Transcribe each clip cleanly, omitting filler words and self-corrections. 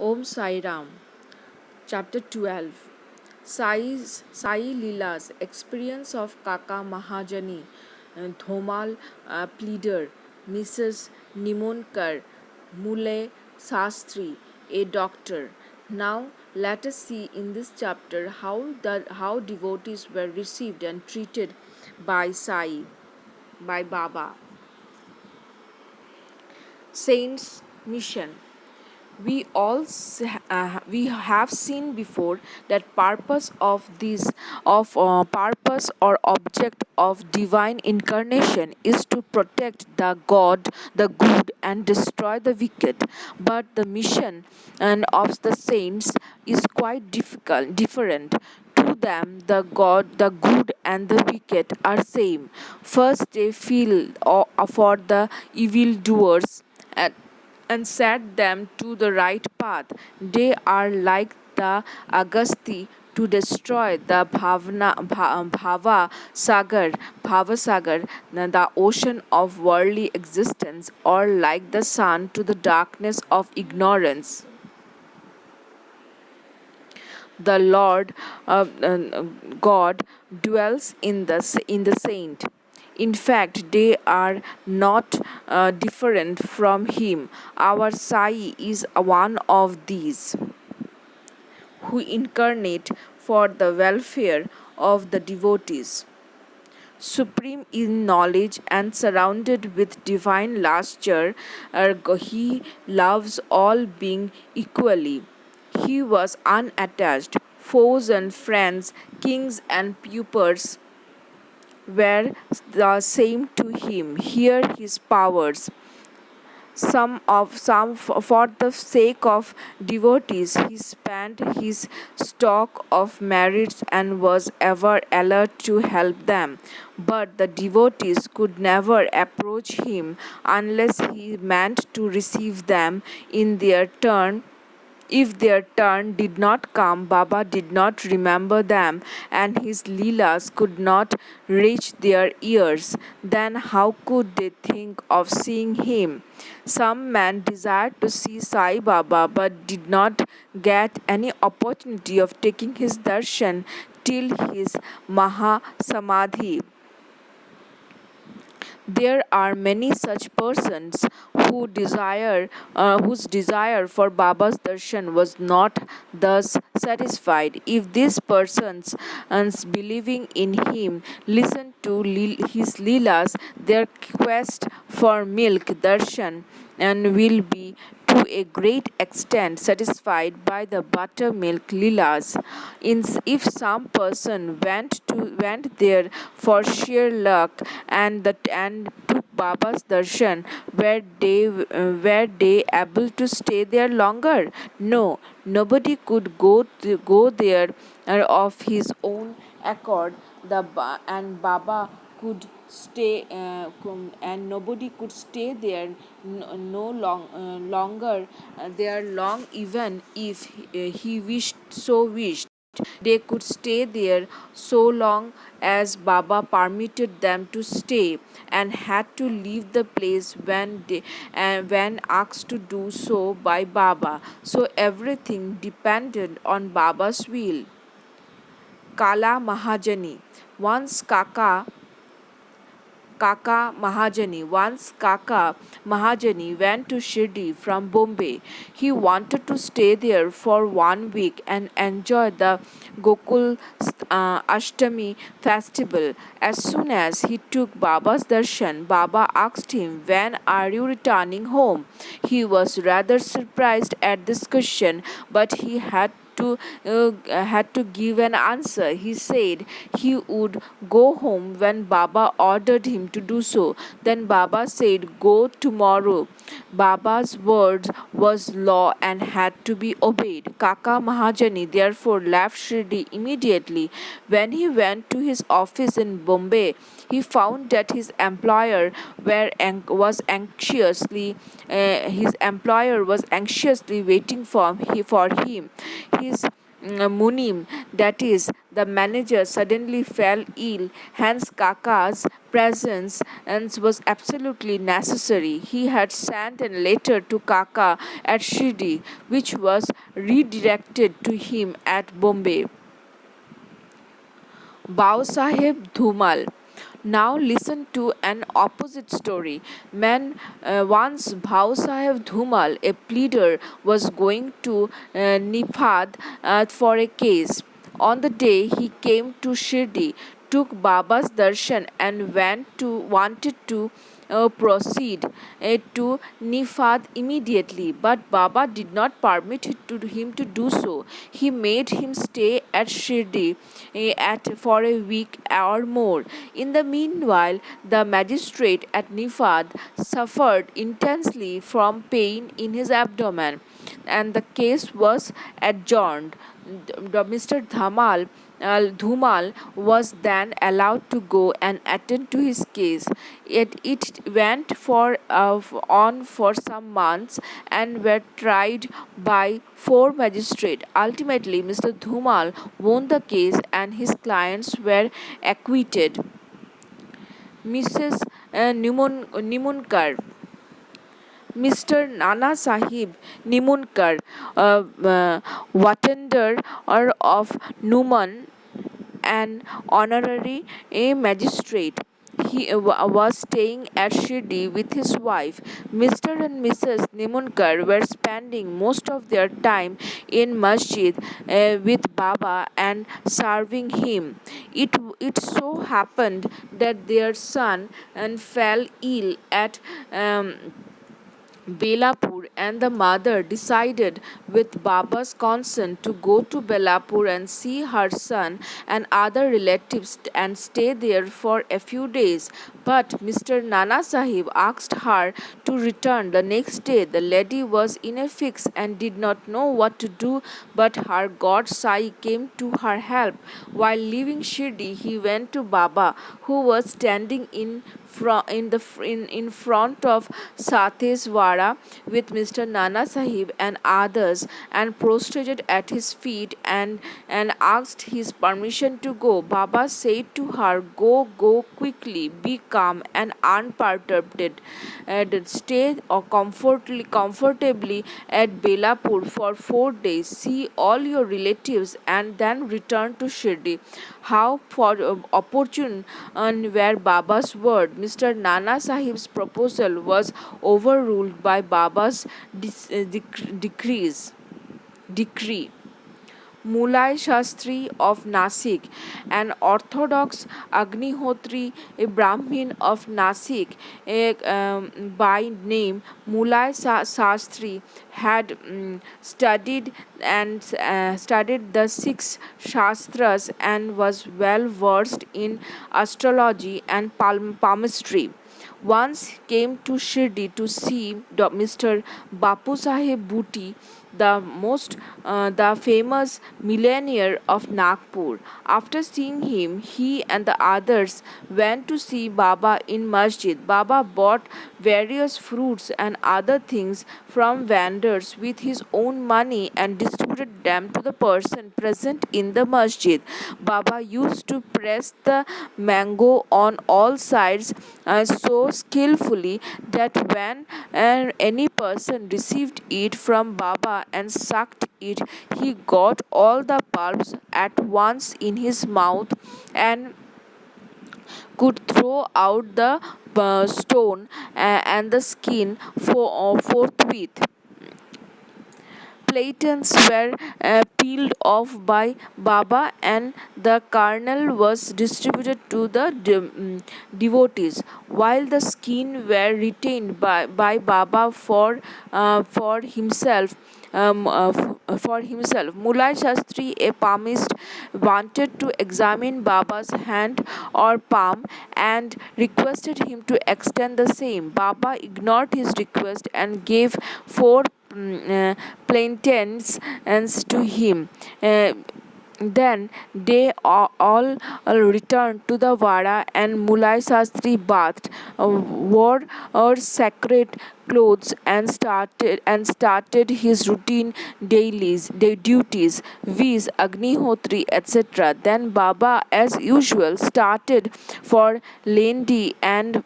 Om Sai Ram. Chapter 12. Sai Leela's experience of Kaka Mahajani, Thomal Pleader, Mrs. Nimonkar, Mule Sastri, a doctor. Now let us see in this chapter how devotees were received and treated by Sai, by Baba. Saints Mission. We have seen before that purpose or object of divine incarnation is to protect the good and destroy the wicked, but the mission and of the saints is quite different. To them the good and the wicked are same. First they feel for the evildoers and set them to the right path. They are like the Agasti to destroy the Bhava Sagar, the ocean of worldly existence, or like the sun to the darkness of ignorance. The Lord God dwells in the saint. In fact, they are not different from him. Our Sai is one of these who incarnate for the welfare of the devotees. Supreme in knowledge and surrounded with divine lustre, he loves all being equally. He was unattached. Foes and friends, kings and pupils were the same to him. Here his powers for the sake of devotees he spent his stock of merits and was ever alert to help them, but the devotees could never approach him unless he meant to receive them in their turn. If their turn did not come, Baba did not remember them and his Leelas could not reach their ears. Then how could they think of seeing him? Some men desired to see Sai Baba but did not get any opportunity of taking his darshan till his Maha Samadhi. There are many such persons whose desire for Baba's darshan was not thus satisfied. If these persons, believing in him, listen to his leelas, their quest for milk darshan and will be to a great extent satisfied by the buttermilk leelas. If some person went there for sheer luck and took Baba's darshan, were they able to stay there longer? No, nobody could go there of his own accord. And Baba could stay and nobody could stay there longer there long, even if he wished. They could stay there so long as Baba permitted them to stay, and had to leave the place when asked to do so by Baba. So everything depended on Baba's will. Kala Mahajani. Once Kaka Mahajani went to Shri from Bombay. He wanted to stay there for 1 week and enjoy the Gokul Ashtami festival. As soon as he took Baba's darshan, Baba asked him, "When are you returning home?" He was rather surprised at this question, but he had to give an answer. He said he would go home when Baba ordered him to do so. Then Baba said, "Go tomorrow." Baba's words was law and had to be obeyed. Kaka Mahajani therefore left Shirdi immediately. When he went to his office in Bombay, he found that his employer was anxiously waiting for him. His Munim, that is The manager suddenly fell ill, hence Kaka's presence and was absolutely necessary. He had sent a letter to Kaka at Shri, which was redirected to him at Bombay. Bao Sahib Dhumal. Now listen to an opposite story. Once Bhau Sahib Dhumal, a pleader, was going to Nifad for a case. On the day he came to Shirdi, took Baba's darshan and wanted to proceed to Nifad immediately, but Baba did not permit him to do so. He made him stay at Shirdi for a week or more. In the meanwhile, the magistrate at Nifad suffered intensely from pain in his abdomen, and the case was adjourned. Mr. Dhumal was then allowed to go and attend to his case. It went on for some months and were tried by four magistrates. Ultimately, Mr. Dhumal won the case and his clients were acquitted. Mrs. Nimunkar. Mr. Nana Sahib Nimunkar, Watender of Numan, an honorary magistrate. He was staying at Shirdi with his wife. Mr. and Mrs. Nimunkar were spending most of their time in masjid with Baba and serving him. It so happened that their son fell ill at Belapur, and the mother decided, with Baba's consent, to go to Belapur and see her son and other relatives and stay there for a few days. But Mr. Nana Sahib asked her to return the next day. The lady was in a fix and did not know what to do, but her god Sai came to her help. While leaving Shirdi, he went to Baba, who was standing in front of Sateswara with Mr. Nana Sahib and others, and prostrated at his feet and asked his permission to go. Baba said to her, Go quickly, be calm and unperturbed. Stay comfortably at Belapur for 4 days. See all your relatives and then return to Shirdi. How opportune were Baba's word. Mr. Nana Sahib's proposal was overruled by Baba's decree. Mulai Shastri of Nasik, an Orthodox Agnihotri, a Brahmin of Nasik, by name Mulai Shastri, had studied the six Shastras and was well versed in astrology and palmistry. Once came to Shirdi to see Mr. Bapu Sahib Bhuti, the famous millionaire of Nagpur. After seeing him, he and the others went to see Baba in masjid. Baba bought various fruits and other things from vendors with his own money and distributed them to the person present in the masjid. Baba used to press the mango on all sides so skillfully that when any person received it from Baba and sucked it, he got all the pulps at once in his mouth and could throw out the stone and the skin forthwith. Plantains were peeled off by Baba and the kernel was distributed to the devotees, while the skin were retained by Baba for himself. Mulai Shastri, a palmist, wanted to examine Baba's hand or palm and requested him to extend the same. Baba ignored his request and gave four plantains to him. Then they all returned to the Vada, and Mulai Sastri bathed, wore her sacred clothes, and started his routine duties, viz. Agnihotri, etc. Then Baba, as usual, started for Lendi and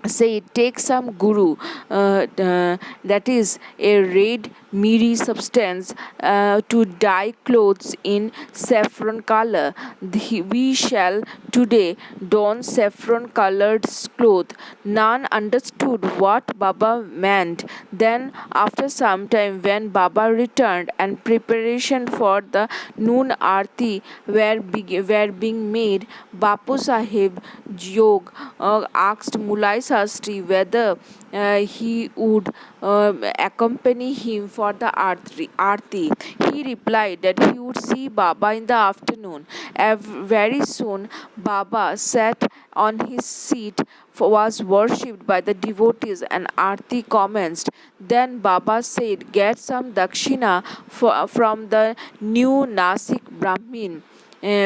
say take some guru, that is a red miri substance, to dye clothes in saffron color. We shall today don saffron colored cloth. None understood what Baba meant. Then after some time, when Baba returned and preparation for the noon arti were being made, Bapu Sahib Jog asked Mulai Sastri whether he would accompany him for the arti. He replied that he would see Baba in the afternoon. Very soon, Baba sat on his seat, was worshipped by the devotees, and arti commenced. Then Baba said, "Get some dakshina from the new Nasik Brahmin."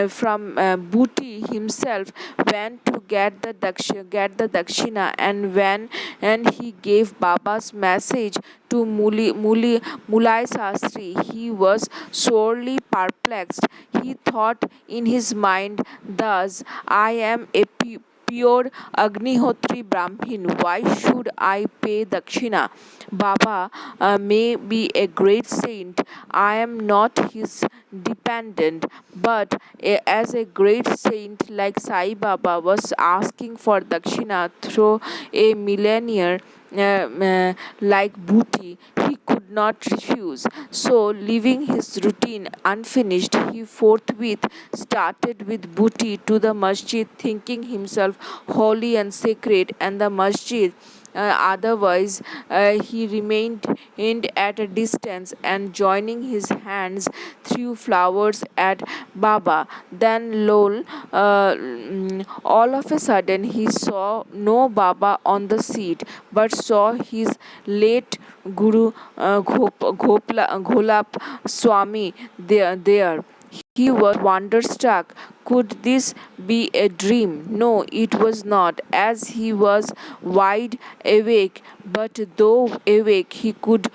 From Booty himself went to get the dakshina, and he gave Baba's message to Mulai Sastri. He was sorely perplexed. He thought in his mind, "Thus I am a pure Agnihotri Brahmin. Why should I pay Dakshina? Baba may be a great saint. I am not his dependent, but as a great saint like Sai Baba was asking for Dakshina through a millionaire like Booty, he could not refuse. So, leaving his routine unfinished, he forthwith started with Booty to the masjid, thinking himself holy and sacred, and the masjid. Otherwise, he remained at a distance and joining his hands threw flowers at Baba. Then, all of a sudden, he saw no Baba on the seat, but saw his late Guru Gholap Swami there. He was wonderstruck. Could this be a dream? No, it was not, as he was wide awake. But though awake, he could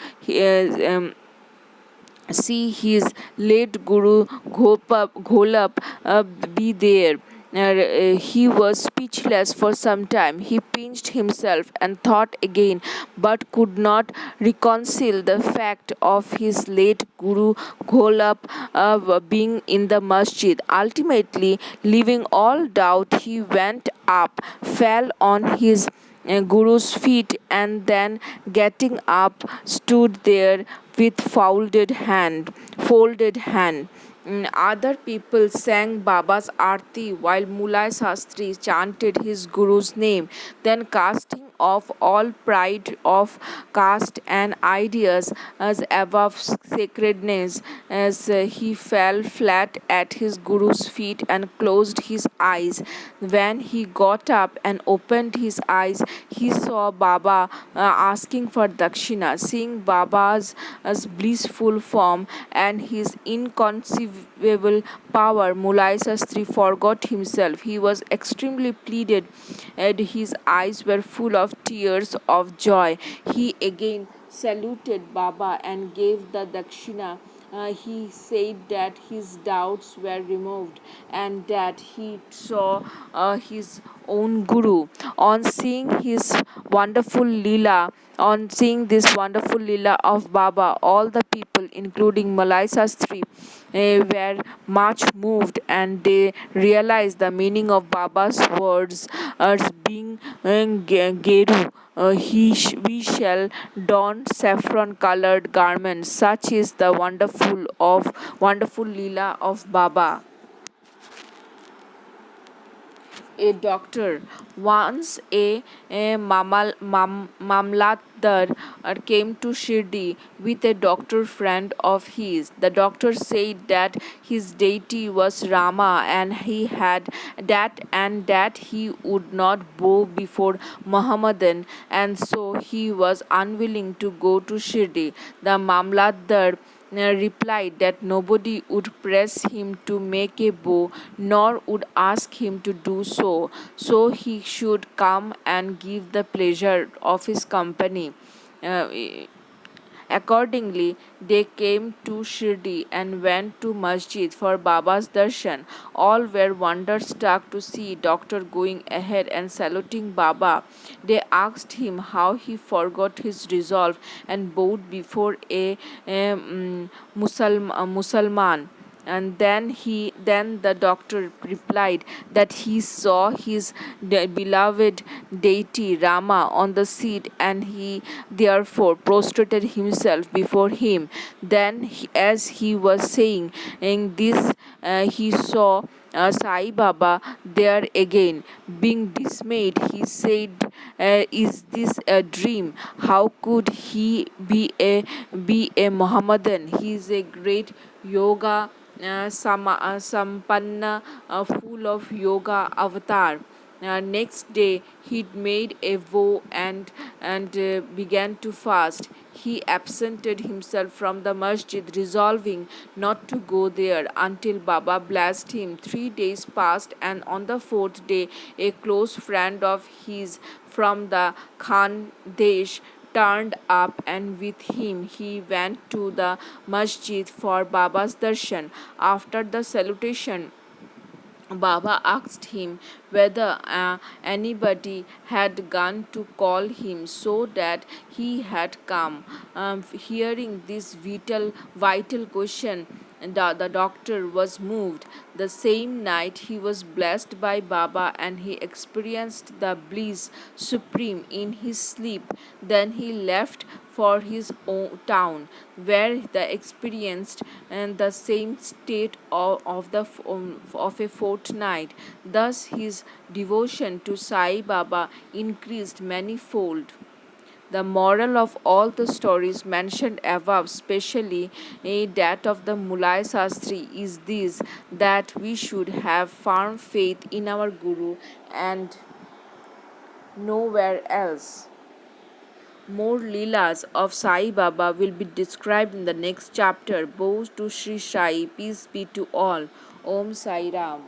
see his late Guru Gholap be there. He was speechless for some time. He pinched himself and thought again, but could not reconcile the fact of his late Guru Gholap being in the masjid. Ultimately, leaving all doubt, he went up, fell on his Guru's feet, and then getting up stood there with folded hand. Other people sang Baba's Aarti while Mulai Sastri chanted his Guru's name. Then, casting off all pride of caste and ideas as above sacredness, as he fell flat at his Guru's feet and closed his eyes. When he got up and opened his eyes, he saw Baba asking for dakshina. Seeing Baba's blissful form and his inconceivable power, Mulai Sastri forgot himself. He was extremely pleaded, and his eyes were full of tears of joy. He again saluted Baba and gave the dakshina. He said that his doubts were removed and that he saw his own Guru. On seeing his wonderful Leela, on seeing this wonderful Leela of Baba, all the people, including Malai Sastri, were much moved, and they realized the meaning of Baba's words as being Geru. We shall don saffron colored garments. Such is the wonderful Leela of Baba. A doctor. Once a mamlatdar came to Shirdi with a doctor friend of his. The doctor said that his deity was Rama, and that he would not bow before Muhammadan, and so he was unwilling to go to Shirdi. The mamlatdar replied that nobody would press him to make a bow, nor would ask him to do so, so he should come and give the pleasure of his company. Uh, Accordingly, they came to Shirdi and went to Masjid for Baba's darshan. All were wonder-struck to see Doctor going ahead and saluting Baba. They asked him how he forgot his resolve and bowed before a Musalman. And then the doctor replied that he saw his beloved deity Rama on the seat, and he therefore prostrated himself before him. Then as he was saying in this, he saw Sai Baba there again. Being dismayed, he said, "Is this a dream? How could he be a Mohammedan? He is a great yoga sampanna, full of yoga avatar." Next day, he made a vow and began to fast. He absented himself from the masjid, resolving not to go there until Baba blessed him. 3 days passed, and on the fourth day, a close friend of his from the Khandesh turned up, and with him he went to the masjid for Baba's darshan. After the salutation, Baba asked him whether anybody had gone to call him, so that he had come. Hearing this vital question, the doctor was moved. The same night he was blessed by Baba, and he experienced the bliss supreme in his sleep. Then he left for his own town, where they experienced the same state of a fortnight. Thus his devotion to Sai Baba increased manifold. The moral of all the stories mentioned above, especially that of the Mulai Sastri, is this: that we should have firm faith in our Guru and nowhere else. More Leelas of Sai Baba will be described in the next chapter. Bows to Shri Sai, peace be to all. Om Sai Ram.